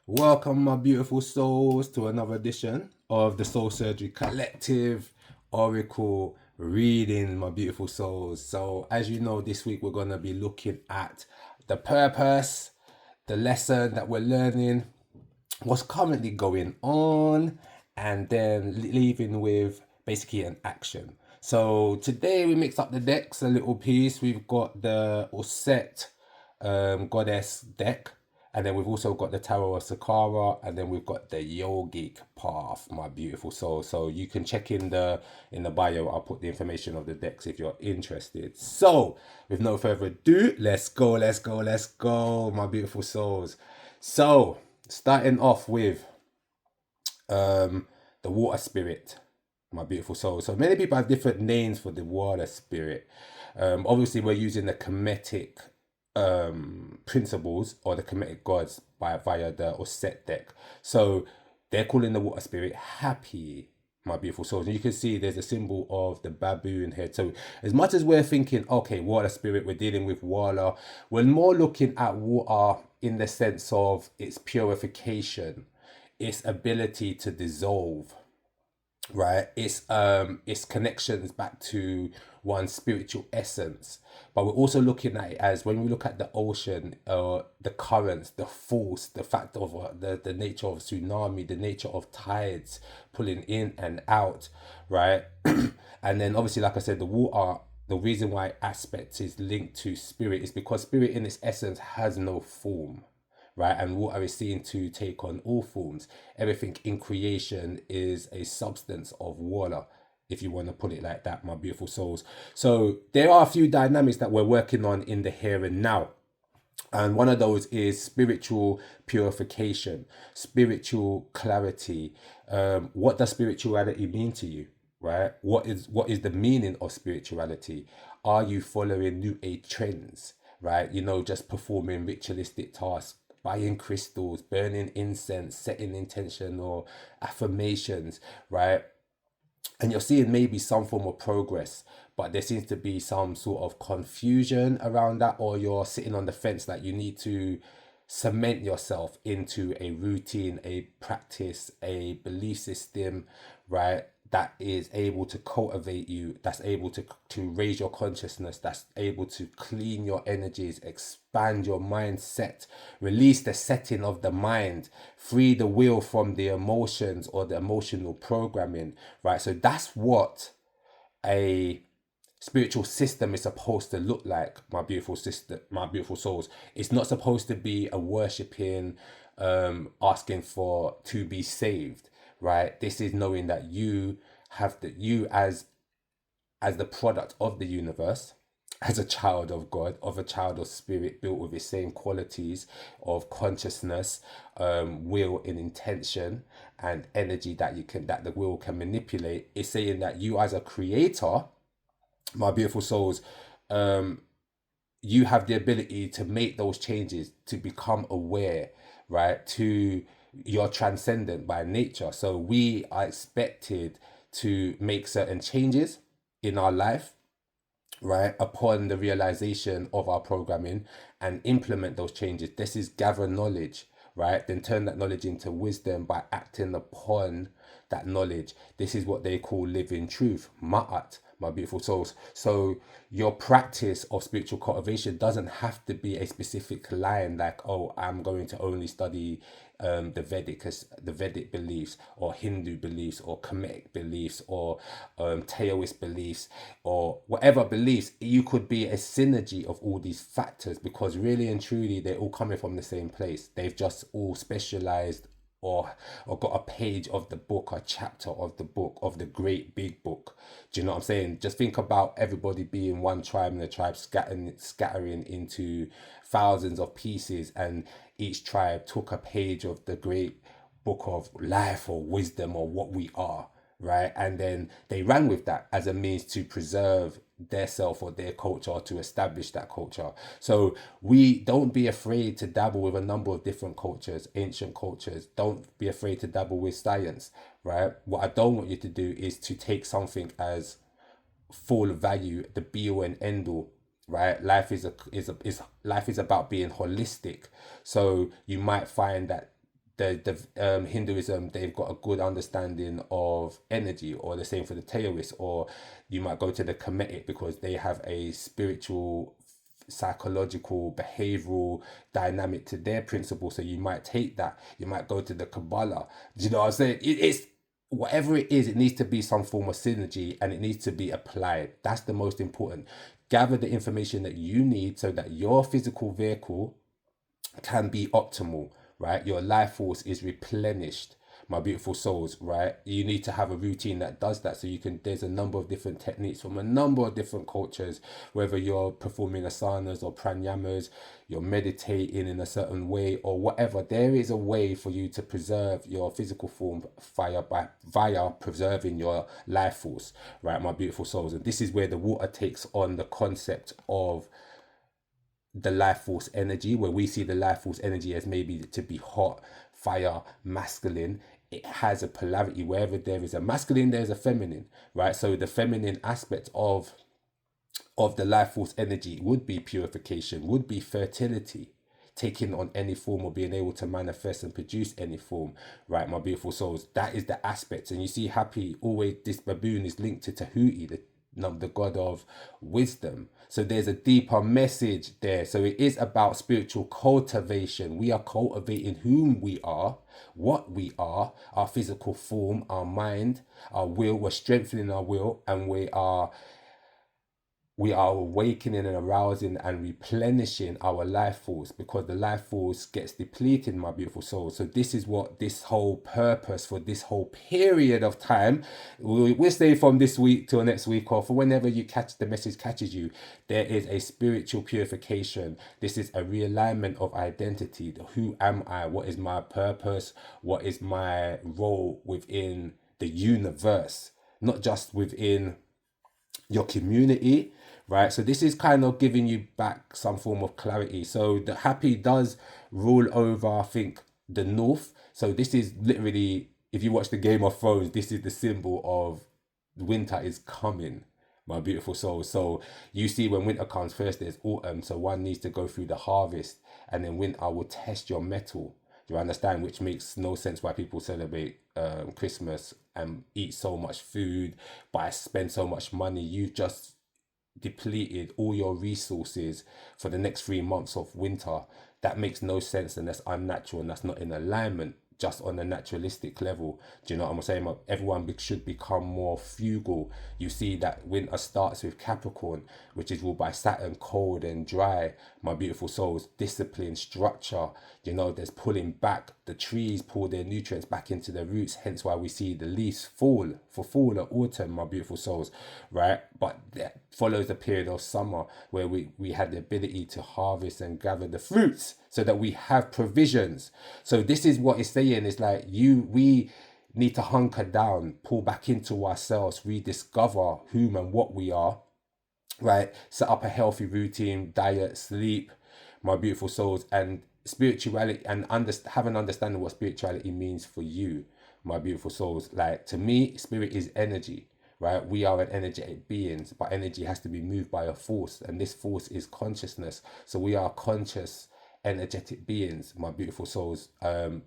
Welcome, my beautiful souls, to another edition of the Soul Surgery Collective Oracle reading, my beautiful souls. So, as you know, this week we're going to be looking at the purpose, the lesson that we're learning, what's currently going on, and then leaving with basically an action. So, today we mixed up the decks a little piece. We've got the Auset Goddess deck. And then we've also got the Tarot of Saqqara, and then we've got the Yogic Path, my beautiful soul. So you can check in the bio. I'll put the information of the decks if you're interested. So with no further ado, let's go, my beautiful souls. So starting off with the water spirit, my beautiful soul. So many people have different names for the water spirit. Obviously, we're using the Kemetic principles or the Kemetic gods via the Auset deck. So they're calling the water spirit happy, my beautiful souls. And you can see there's a symbol of the baboon here. So as much as we're thinking, okay, water spirit, we're dealing with water, we're more looking at water in the sense of its purification, its ability to dissolve, right? Its connections back to one's spiritual essence. But we're also looking at it as, when we look at the ocean, the currents, the force, the fact of the nature of tsunami, the nature of tides pulling in and out, right? And then obviously, like I said, the water, the reason why aspect is linked to spirit is because spirit in its essence has no form, right? And water is seen to take on all forms. Everything in creation is a substance of water, if you want to put it like that, my beautiful souls. So there are a few dynamics that we're working on in the here and now. And one of those is spiritual purification, spiritual clarity. What does spirituality mean to you, right? What is the meaning of spirituality? Are you following new age trends, right? Just performing ritualistic tasks, buying crystals, burning incense, setting intention or affirmations, right? And you're seeing maybe some form of progress, but there seems to be some sort of confusion around that, or you're sitting on the fence that you need to cement yourself into a routine, a practice, a belief system, right? That is able to cultivate you, that's able to raise your consciousness, that's able to clean your energies, expand your mindset, release the setting of the mind, free the will from the emotions or the emotional programming, right? So that's what a spiritual system is supposed to look like, my beautiful sister, my beautiful souls. It's not supposed to be a worshipping, asking for to be saved, right? This is knowing that you as the product of the universe, as a child of God, of a child of spirit, built with the same qualities of consciousness, will and intention and energy that the will can manipulate, is saying that you as a creator, my beautiful souls, you have the ability to make those changes, to become aware, right? You're transcendent by nature. So we are expected to make certain changes in our life, right, upon the realization of our programming, and implement those changes. This is gather knowledge, right? Then turn that knowledge into wisdom by acting upon that knowledge. This is what they call living truth, ma'at, my beautiful souls. So your practice of spiritual cultivation doesn't have to be a specific line like, oh, I'm going to only study the Vedic beliefs, or Hindu beliefs, or Kemetic beliefs, or Taoist beliefs, or whatever beliefs. You could be a synergy of all these factors, because really and truly they're all coming from the same place. They've just all specialized, or got a page of the book, a chapter of the book, of the great big book. Do you know what I'm saying? Just think about everybody being one tribe, and the tribe scattering into thousands of pieces, and each tribe took a page of the great book of life or wisdom or what we are, right? And then they ran with that as a means to preserve their self or their culture, or to establish that culture. So we don't be afraid to dabble with a number of different cultures, ancient cultures. Don't be afraid to dabble with science, right? What I don't want you to do is to take something as full value, the be all and end all, right? Life is life is about being holistic. So you might find that the Hinduism, they've got a good understanding of energy, or the same for the Taoists, or you might go to the Kemetic because they have a spiritual, psychological, behavioral dynamic to their principle. So you might take that. You might go to the Kabbalah. Do you know what I'm saying? It's whatever it is, it needs to be some form of synergy, and it needs to be applied. That's the most important. Gather the information that you need so that your physical vehicle can be optimal, right? Your life force is replenished, my beautiful souls, right? You need to have a routine that does that. So you can, there's a number of different techniques from a number of different cultures, whether you're performing asanas or pranayamas, you're meditating in a certain way or whatever. There is a way for you to preserve your physical form via preserving your life force, right, my beautiful souls? And this is where the water takes on the concept of the life force energy, where we see the life force energy as maybe to be hot, fire, masculine. It has a polarity. Wherever there is a masculine, there's a feminine, right? So the feminine aspect of the life force energy would be purification, would be fertility, taking on any form or being able to manifest and produce any form, right, my beautiful souls? That is the aspect. And you see, happy, always this baboon is linked to Tahuti, the god of wisdom. So there's a deeper message there. So it is about spiritual cultivation. We are cultivating whom we are, what we are, our physical form, our mind, our will. We're strengthening our will, and we are awakening and arousing and replenishing our life force, because the life force gets depleted, my beautiful soul. So this is what this whole purpose for this whole period of time, we'll stay from this week till next week, or for whenever you catch the message catches you. There is a spiritual purification. This is a realignment of identity. Who am I? What is my purpose? What is my role within the universe? Not just within your community, right? So this is kind of giving you back some form of clarity. So the happy does rule over, I think, the north. So this is literally, if you watch the Game of Thrones, this is the symbol of winter is coming, my beautiful soul. So you see, when winter comes, first there's autumn. So one needs to go through the harvest, and then winter will test your metal. Do you understand? Which makes no sense why people celebrate Christmas and eat so much food, spend so much money. You've just depleted all your resources for the next 3 months of winter. That makes no sense, and that's unnatural, and that's not in alignment just on a naturalistic level. Do you know what I'm saying? Everyone should become more frugal. You see that winter starts with Capricorn, which is ruled by Saturn, cold and dry, my beautiful souls. Discipline, structure, there's pulling back. The trees pull their nutrients back into their roots, hence why we see the leaves fall for fall or autumn, my beautiful souls, right? But that follows a period of summer where we had the ability to harvest and gather the fruits so that we have provisions. So this is what it's saying, is like we need to hunker down, pull back into ourselves, rediscover whom and what we are, right? Set up a healthy routine, diet, sleep, my beautiful souls, and spirituality, and have an understanding what spirituality means for you, my beautiful souls. Like, to me, spirit is energy, right? We are an energetic beings, but energy has to be moved by a force, and this force is consciousness. So we are conscious, energetic beings, my beautiful souls.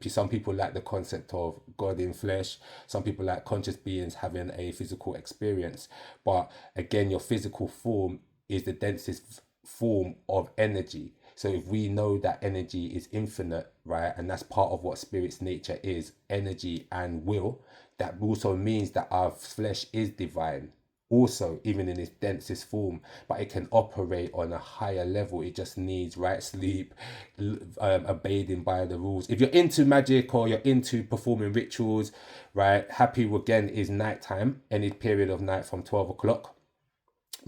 Some people like the concept of God in flesh. Some people like conscious beings having a physical experience. But again, your physical form is the densest form of energy. So if we know that energy is infinite, right, and that's part of what spirit's nature is, energy and will, that also means that our flesh is divine, also, even in its densest form, but it can operate on a higher level. It just needs right sleep, abiding by the rules. If you're into magic or you're into performing rituals, right, happy again is nighttime, any period of night from 12 o'clock,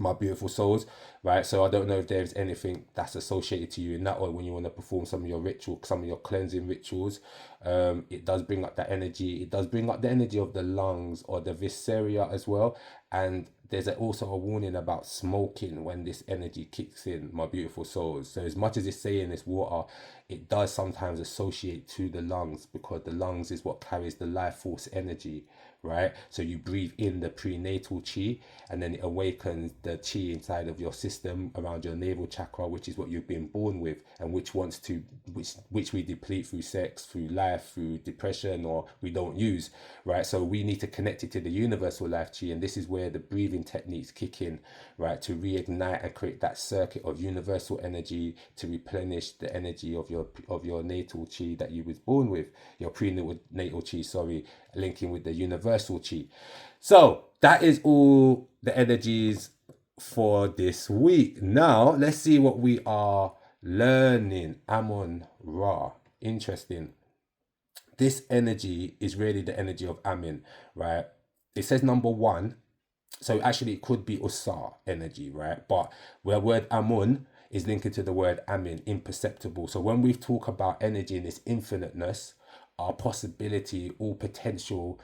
my beautiful souls, right? So I don't know if there's anything that's associated to you in that, or when you want to perform some of your ritual, some of your cleansing rituals. It does bring up that energy. It does bring up the energy of the lungs or the viscera as well, and there's also a warning about smoking when this energy kicks in, my beautiful souls. So as much as it's saying it's water, it does sometimes associate to the lungs, because the lungs is what carries the life force energy, right? So you breathe in the prenatal chi, and then it awakens the chi inside of your system around your navel chakra, which is what you've been born with, and which wants to which we deplete through sex, through life, through depression, or we don't use, right? So we need to connect it to the universal life chi, and this is where the breathing techniques kick in, right? To reignite and create that circuit of universal energy to replenish the energy of your natal chi that you was born with, your prenatal chi, sorry, linking with the universal chi. So that is all the energies for this week. Now let's see what we are learning. Amun Ra. Interesting. This energy is really the energy of Amin, right? It says number 1. So actually it could be Usa energy, right? But where word Amun is linked to the word Amin, imperceptible. So when we talk about energy in its infiniteness, our possibility, all potential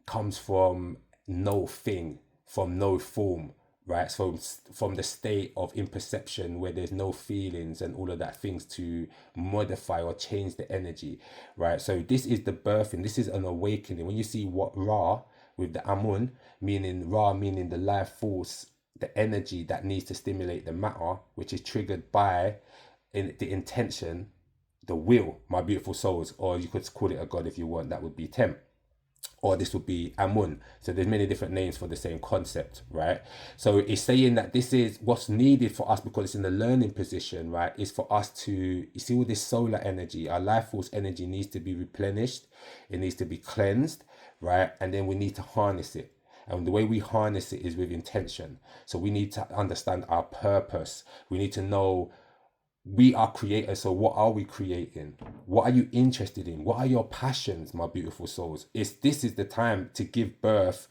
comes from no thing, from no form, right? So from the state of imperception where there's no feelings and all of that things to modify or change the energy, right? So this is the birthing, this is an awakening. When you see what Ra with the Amun, meaning Ra, meaning the life force, the energy that needs to stimulate the matter, which is triggered by the intention, the will, my beautiful souls, or you could call it a god if you want, that would be Tem, or this would be Amun. So there's many different names for the same concept, right? So it's saying that this is what's needed for us, because it's in the learning position, right? Is for us to, you see all this solar energy, our life force energy needs to be replenished, it needs to be cleansed, right? And then we need to harness it. And the way we harness it is with intention. So we need to understand our purpose. We need to know we are creators. So what are we creating? What are you interested in? What are your passions, my beautiful souls? This is the time to give birth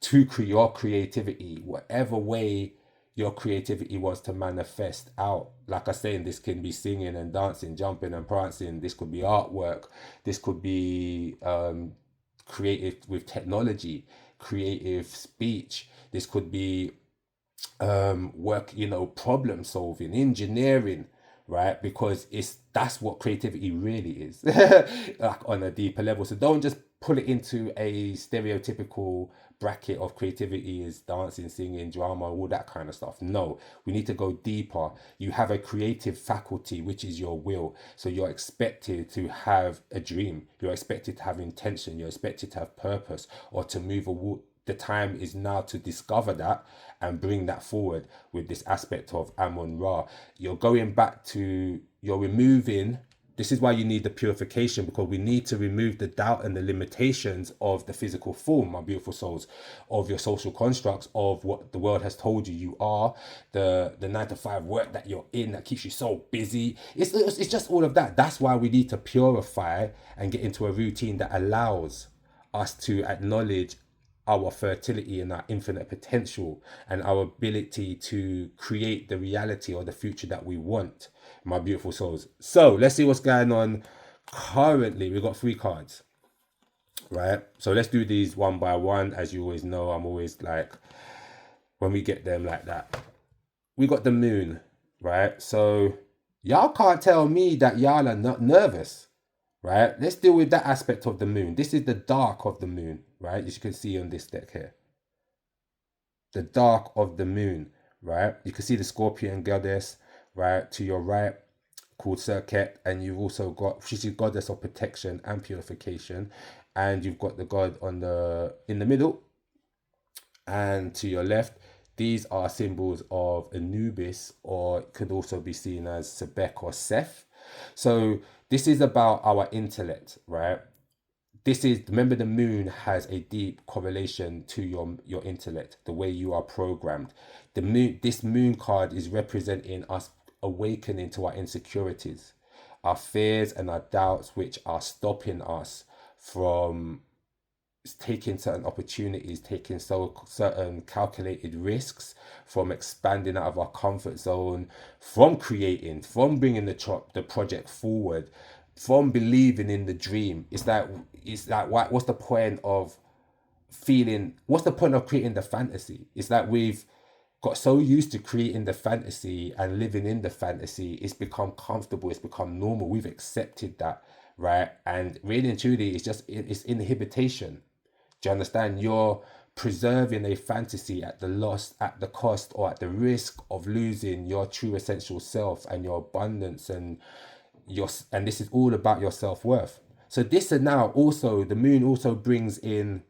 to your creativity, whatever way your creativity wants to manifest out. Like I say, this can be singing and dancing, jumping and prancing. This could be artwork. This could be creative with technology, creative speech. This could be work, problem solving, engineering, right? Because that's what creativity really is, like on a deeper level. So don't just put it into a stereotypical bracket of creativity is dancing, singing, drama, all that kind of stuff. No, we need to go deeper. You have a creative faculty, which is your will. So you're expected to have a dream. You're expected to have intention. You're expected to have purpose, or to move a the time is now to discover that and bring that forward with this aspect of Amun Ra. You're going back to, you're removing, this is why you need the purification, because we need to remove the doubt and the limitations of the physical form, my beautiful souls, of your social constructs, of what the world has told you are, the 9-to-5 work that you're in that keeps you so busy. It's just all of that. That's why we need to purify and get into a routine that allows us to acknowledge our fertility and our infinite potential and our ability to create the reality or the future that we want, my beautiful souls. So let's see what's going on currently. We've got 3 cards, right? So let's do these one by one. As you always know, I'm always like, when we get them like that. We got the moon, right? So y'all can't tell me that y'all are not nervous, right? Let's deal with that aspect of the moon. This is the dark of the moon, right? As you can see on this deck here. The dark of the moon, right? You can see the Scorpion goddess, right, to your right, called Serket. And you've also got, she's a goddess of protection and purification. And you've got the god in the middle. And to your left, these are symbols of Anubis, or it could also be seen as Sebek or Seth. So this is about our intellect, right? Remember, the moon has a deep correlation to your intellect, the way you are programmed. This moon card is representing us awakening to our insecurities, our fears and our doubts, which are stopping us from taking certain opportunities, taking certain calculated risks, from expanding out of our comfort zone, from creating, from bringing the project forward, from believing in the dream. It's like what's the point of feeling, what's the point of creating the fantasy? It's like we've got so used to creating the fantasy and living in the fantasy, it's become comfortable, it's become normal, we've accepted that, right? And really and truly, it's inhibitation. Do you understand? You're preserving a fantasy at the loss, at the cost, or at the risk of losing your true essential self and your abundance and this is all about your self-worth. So this, and now also the moon also brings in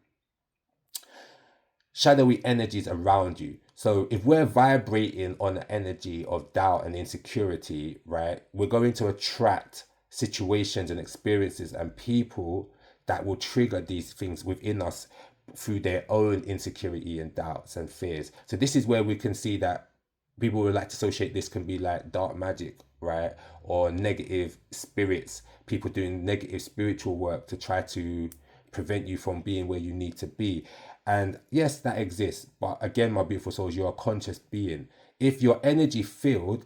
shadowy energies around you. So if we're vibrating on the energy of doubt and insecurity, right, we're going to attract situations and experiences and people that will trigger these things within us through their own insecurity and doubts and fears. So this is where we can see that people would like to associate this can be like dark magic, right? Or negative spirits, people doing negative spiritual work to try to prevent you from being where you need to be. And yes, that exists. But again, my beautiful souls, you're a conscious being. If your energy field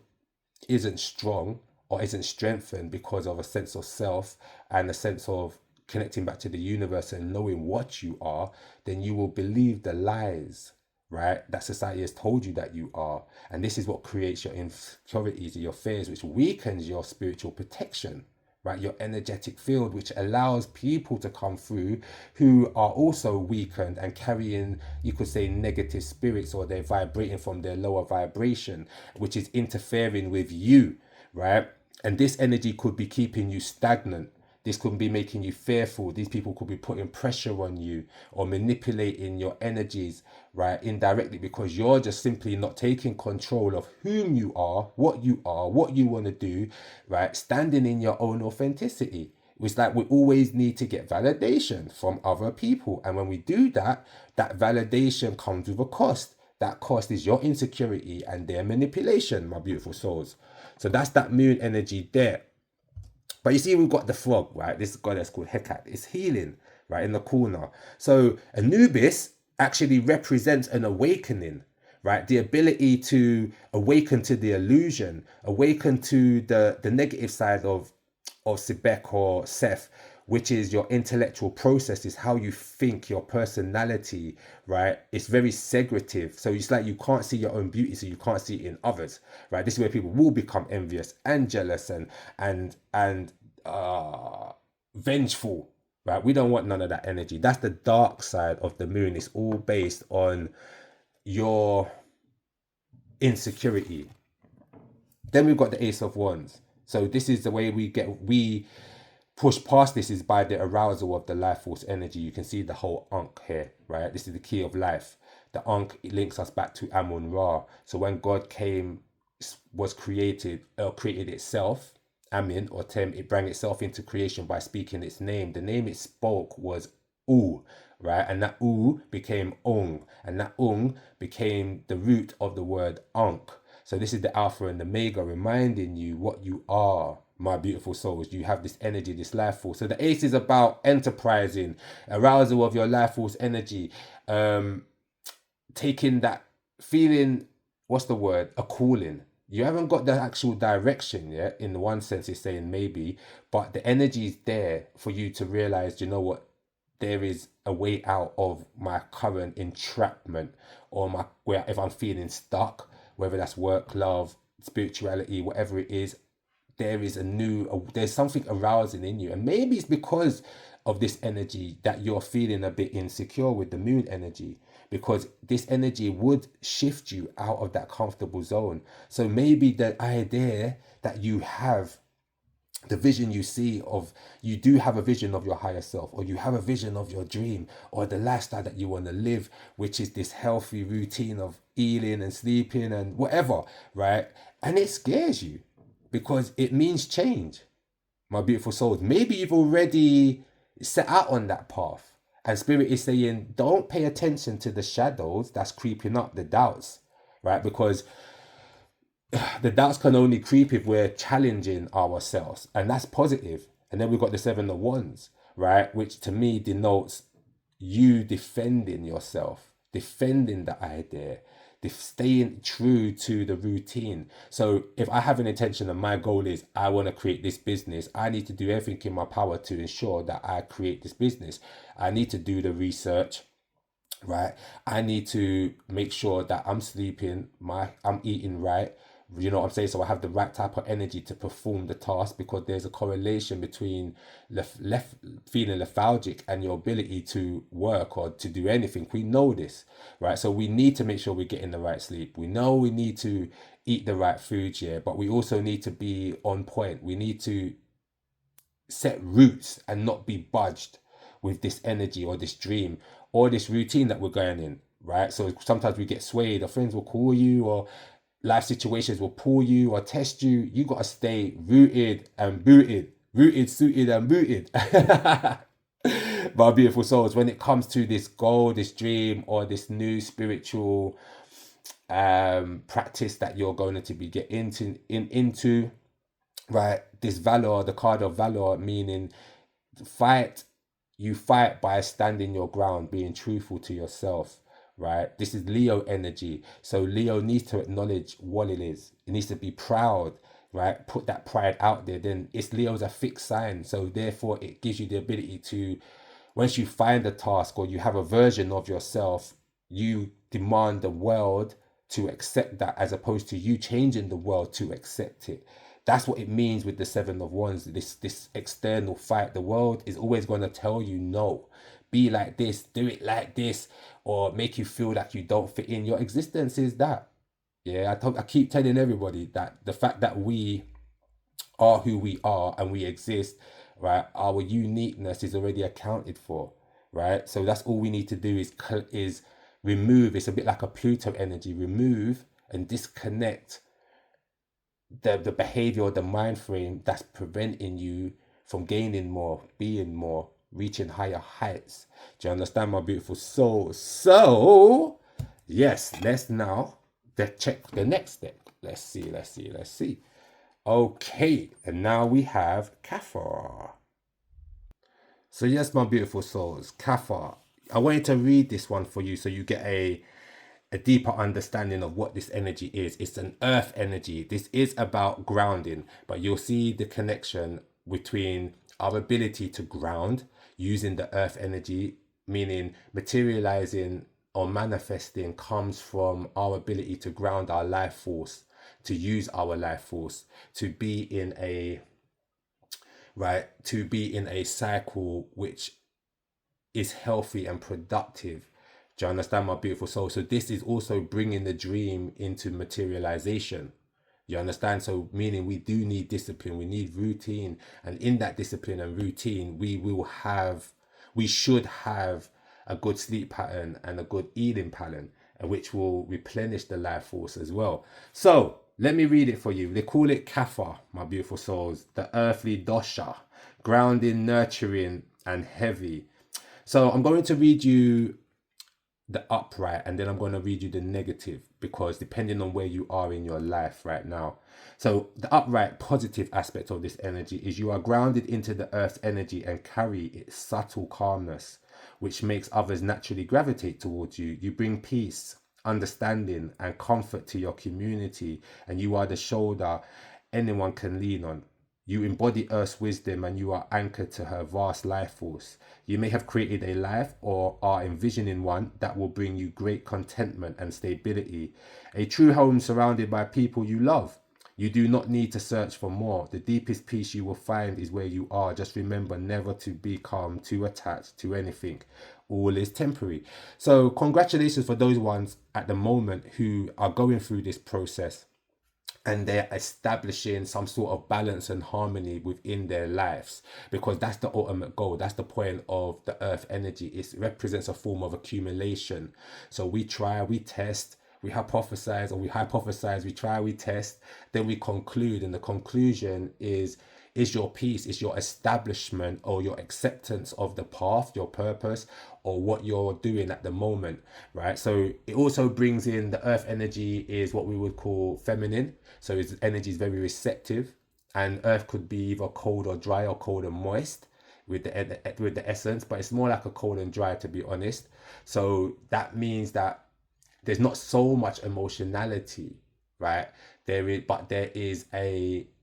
isn't strong or isn't strengthened because of a sense of self and a sense of connecting back to the universe and knowing what you are, then you will believe the lies, right, that society has told you that you are. And this is what creates your insecurities and your fears, which weakens your spiritual protection, right, your energetic field, which allows people to come through who are also weakened and carrying, you could say, negative spirits, or they're vibrating from their lower vibration, which is interfering with you, right? And this energy could be keeping you stagnant. This could be making you fearful. These people could be putting pressure on you or manipulating your energies, right, indirectly, because you're just simply not taking control of whom you are, what you want to do, right, standing in your own authenticity. It's like we always need to get validation from other people. And when we do that, that validation comes with a cost. That cost is your insecurity and their manipulation, my beautiful souls. So that's that moon energy there. But you see, we've got the frog, right? This goddess called Hecate. It's healing, right, in the corner. So Anubis actually represents an awakening, right? The ability to awaken to the illusion, awaken to the negative side of Sebek or Seth, which is your intellectual processes, how you think, your personality, right? It's very segregative. So it's like you can't see your own beauty, so you can't see it in others, right? This is where people will become envious and jealous and vengeful, right? We don't want none of that energy. That's the dark side of the moon. It's all based on your insecurity. Then we've got the Ace of Wands. So this is the way we push past this, is by the arousal of the life force energy. You can see the whole Ankh here, right? This is the key of life. The Ankh, it links us back to Amun-Ra. So when God was created itself, Amin or Tem, it brought itself into creation by speaking its name. The name it spoke was U, right? And that U became Ung, and that Ung became the root of the word Ankh. So this is the Alpha and the Omega, reminding you what you are, my beautiful souls. You have this energy, this life force. So the Ace is about enterprising, arousal of your life force energy, taking that feeling, what's the word? A calling. You haven't got the actual direction yet. In one sense, it's saying maybe, but the energy is there for you to realize, you know what? There is a way out of my current entrapment, or where if I'm feeling stuck, whether that's work, love, spirituality, whatever it is, there's something arousing in you. And maybe it's because of this energy that you're feeling a bit insecure with the moon energy, because this energy would shift you out of that comfortable zone. So maybe the idea that you have, the vision you see of, you do have a vision of your higher self, or you have a vision of your dream, or the lifestyle that you want to live, which is this healthy routine of eating and sleeping and whatever, right? And it scares you because it means change, my beautiful souls. Maybe you've already set out on that path, and Spirit is saying, don't pay attention to the shadows that's creeping up, the doubts, right? Because the doubts can only creep if we're challenging ourselves, and that's positive. And then we've got the Seven of Wands, right, which to me denotes you defending yourself, defending the idea, staying true to the routine. So if I have an intention and my goal is I want to create this business, I need to do everything in my power to ensure that I create this business. I need to do the research, right? I need to make sure that I'm sleeping, I'm eating right. You know what I'm saying? So I have the right type of energy to perform the task, because there's a correlation between left feeling lethargic and your ability to work or to do anything. We know this, right? So we need to make sure we're getting the right sleep. We know we need to eat the right foods, yeah, but we also need to be on point. We need to set roots and not be budged with this energy or this dream or this routine that we're going in, right? So sometimes we get swayed, or friends will call you, or life situations will pull you or test you. You got to stay rooted and booted, rooted, suited, and booted. My beautiful souls, when it comes to this goal, this dream, or this new spiritual practice that you're going to be getting into, right? This valor, the card of valor, meaning fight, you fight by standing your ground, being truthful to yourself, right? This is Leo energy. So Leo needs to acknowledge what it is. It needs to be proud, right? Put that pride out there. Then it's Leo's a fixed sign. So therefore it gives you the ability to, once you find a task or you have a version of yourself, you demand the world to accept that, as opposed to you changing the world to accept it. That's what it means with the Seven of Wands, this external fight. The world is always going to tell you no, be like this, do it like this, or make you feel like you don't fit in. Your existence is that. Yeah, I keep telling everybody that the fact that we are who we are and we exist, right? Our uniqueness is already accounted for, right? So that's all we need to do is remove. It's a bit like a Pluto energy. Remove and disconnect the behavior or the mind frame that's preventing you from gaining more, being more, reaching higher heights. Do you understand, my beautiful soul? So yes, let's now check the next step. Let's see. Okay, and now we have Kafar. So yes, my beautiful souls, Kafar. I wanted to read this one for you so you get a deeper understanding of what this energy is. It's an earth energy. This is about grounding, but you'll see the connection between our ability to ground using the earth energy, meaning materializing or manifesting comes from our ability to ground our life force, to use our life force, to be in a cycle which is healthy and productive. Do you understand, my beautiful soul? So this is also bringing the dream into materialization. You understand? So meaning we do need discipline, we need routine, and in that discipline and routine, we should have a good sleep pattern and a good eating pattern, which will replenish the life force as well. So let me read it for you. They call it Kapha, my beautiful souls, the earthly dosha, grounding, nurturing, and heavy. So I'm going to read you the upright, and then I'm going to read you the negative, because depending on where you are in your life right now. So the upright positive aspect of this energy is you are grounded into the earth's energy and carry its subtle calmness, which makes others naturally gravitate towards you. You bring peace, understanding, and comfort to your community, and you are the shoulder anyone can lean on. You embody Earth's wisdom and you are anchored to her vast life force. You may have created a life or are envisioning one that will bring you great contentment and stability. A true home surrounded by people you love. You do not need to search for more. The deepest peace you will find is where you are. Just remember never to become too attached to anything. All is temporary. So congratulations for those ones at the moment who are going through this process, and they're establishing some sort of balance and harmony within their lives, because that's the ultimate goal. That's the point of the earth energy. It represents a form of accumulation. So we try, we test, we hypothesize, we try, we test, then we conclude, and the conclusion is your peace, is your establishment or your acceptance of the path, your purpose, or what you're doing at the moment, right? So it also brings in the earth energy is what we would call feminine. So its energy is very receptive, and earth could be either cold or dry, or cold and moist with the essence, but it's more like a cold and dry, to be honest. So that means that there's not so much emotionality, right?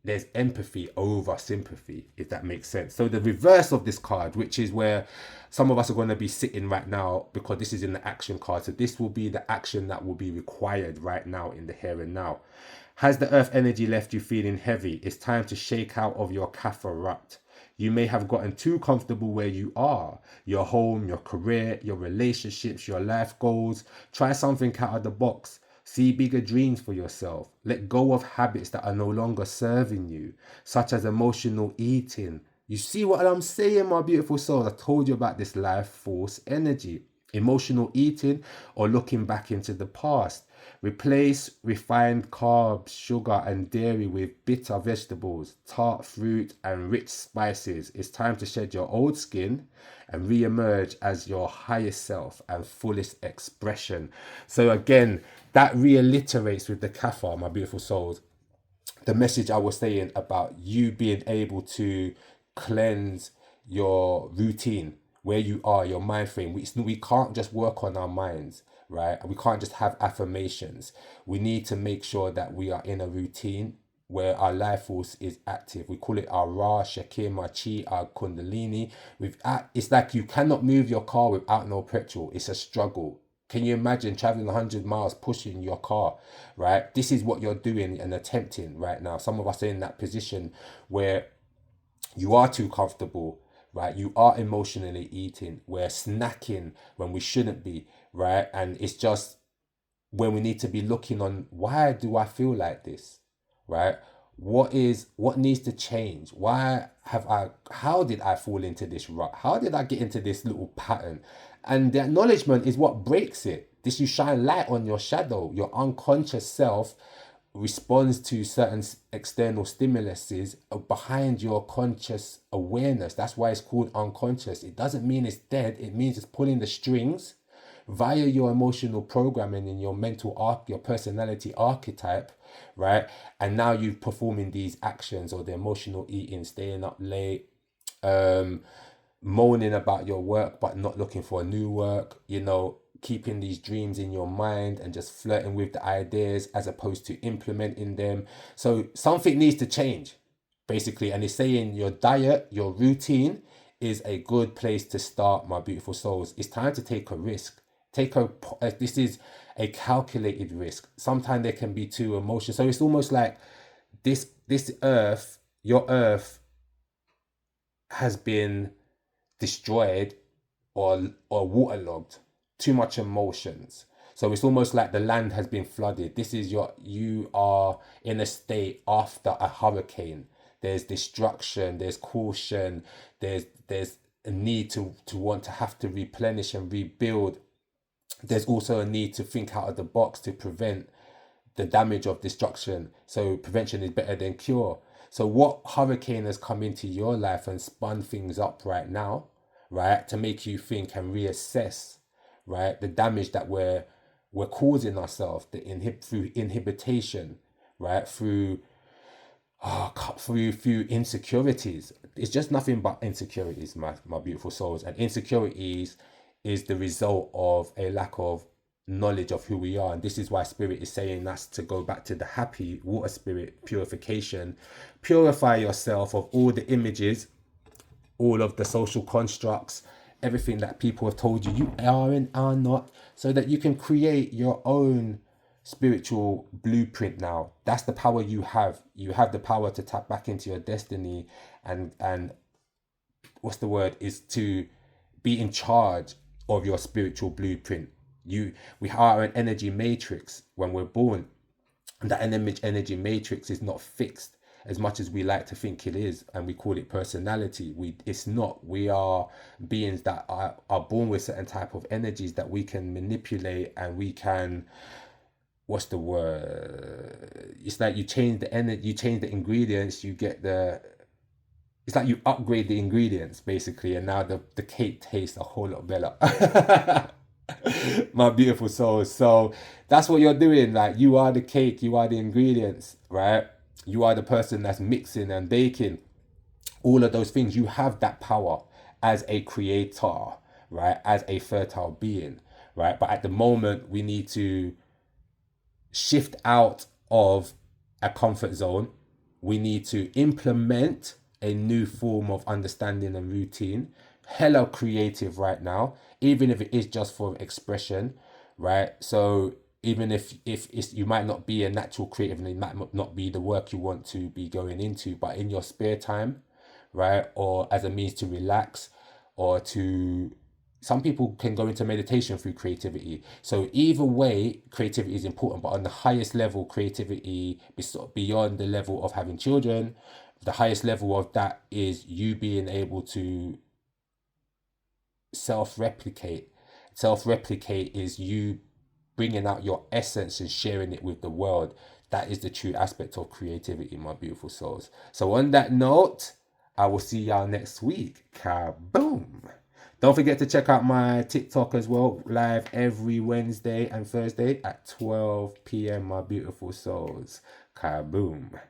There's empathy over sympathy, if that makes sense. So the reverse of this card, which is where some of us are going to be sitting right now, because this is in the action card. So this will be the action that will be required right now in the here and now. Has the earth energy left you feeling heavy? It's time to shake out of your kapha rut. You may have gotten too comfortable where you are, your home, your career, your relationships, your life goals. Try something out of the box. See bigger dreams for yourself. Let go of habits that are no longer serving you, such as emotional eating. You see what I'm saying, my beautiful souls? I told you about this life force energy. Emotional eating or looking back into the past. Replace refined carbs, sugar and dairy with bitter vegetables, tart fruit and rich spices. It's time to shed your old skin and re-emerge as your highest self and fullest expression. So again, that reiterates with the kapha, my beautiful souls, the message I was saying about you being able to cleanse your routine, where you are, your mind frame. We can't just work on our minds, right? We can't just have affirmations. We need to make sure that we are in a routine where our life force is active. We call it our Ra, Shekim, our Chi, our Kundalini. It's like you cannot move your car without no petrol. It's a struggle. Can you imagine traveling 100 miles pushing your car, right? This is what you're doing and attempting right now. Some of us are in that position where you are too comfortable, right? You are emotionally eating. We're snacking when we shouldn't be, right? And it's just when we need to be looking on, why do I feel like this, right? What needs to change? How did I fall into this rut? How did I get into this little pattern? And the acknowledgement is what breaks it. This, you shine light on your shadow. Your unconscious self responds to certain external stimuluses behind your conscious awareness. That's why it's called unconscious. It doesn't mean it's dead. It means it's pulling the strings via your emotional programming in your mental arc, your personality archetype, right? And now you're performing these actions, or the emotional eating, staying up late, moaning about your work but not looking for a new work, keeping these dreams in your mind and just flirting with the ideas as opposed to implementing them. So something needs to change, basically. And it's saying your diet, your routine is a good place to start, my beautiful souls. It's time to take a risk. This is a calculated risk. Sometimes there can be too emotional. So it's almost like this earth, your earth has been destroyed or waterlogged. Too much emotions. So it's almost like the land has been flooded. You are in a state after a hurricane. There's destruction, there's caution, there's a need to want to have to replenish and rebuild. There's also a need to think out of the box to prevent the damage of destruction. So prevention is better than cure. So what hurricane has come into your life and spun things up right now, right, to make you think and reassess, right, the damage that we're causing ourselves, through inhibition, right, through insecurities. It's just nothing but insecurities, my beautiful souls. And insecurities is the result of a lack of knowledge of who we are. And this is why spirit is saying us to go back to the happy water spirit purification. Purify yourself of all the images, all of the social constructs, everything that people have told you are and are not, so that you can create your own spiritual blueprint now. That's the power you have. You have the power to tap back into your destiny and what's the word, is to be in charge of your spiritual blueprint. We are an energy matrix when we're born. And that energy matrix is not fixed as much as we like to think it is, and we call it personality. It's not. We are beings that are born with certain type of energies that we can manipulate, and we can, what's the word? It's like you change the energy, you change the ingredients, it's like you upgrade the ingredients basically, and now the cake tastes a whole lot better. My beautiful soul. So that's what you're doing. Like, you are the cake, you are the ingredients, right? You are the person that's mixing and baking all of those things. You have that power as a creator, right? As a fertile being, right? But at the moment, we need to shift out of a comfort zone. We need to implement a new form of understanding and routine. Hella creative right now, even if it is just for expression, right? So even if it's, you might not be a natural creative and it might not be the work you want to be going into, but in your spare time, right, or as a means to relax, or to, some people can go into meditation through creativity. So either way, creativity is important, but on the highest level, creativity beyond the level of having children, the highest level of that is you being able to self-replicate. Self-replicate is you bringing out your essence and sharing it with the world. That is the true aspect of creativity, my beautiful souls. So on that note, I will see y'all next week. Kaboom! Don't forget to check out my TikTok as well, live every Wednesday and Thursday at 12 p.m, my beautiful souls. Kaboom!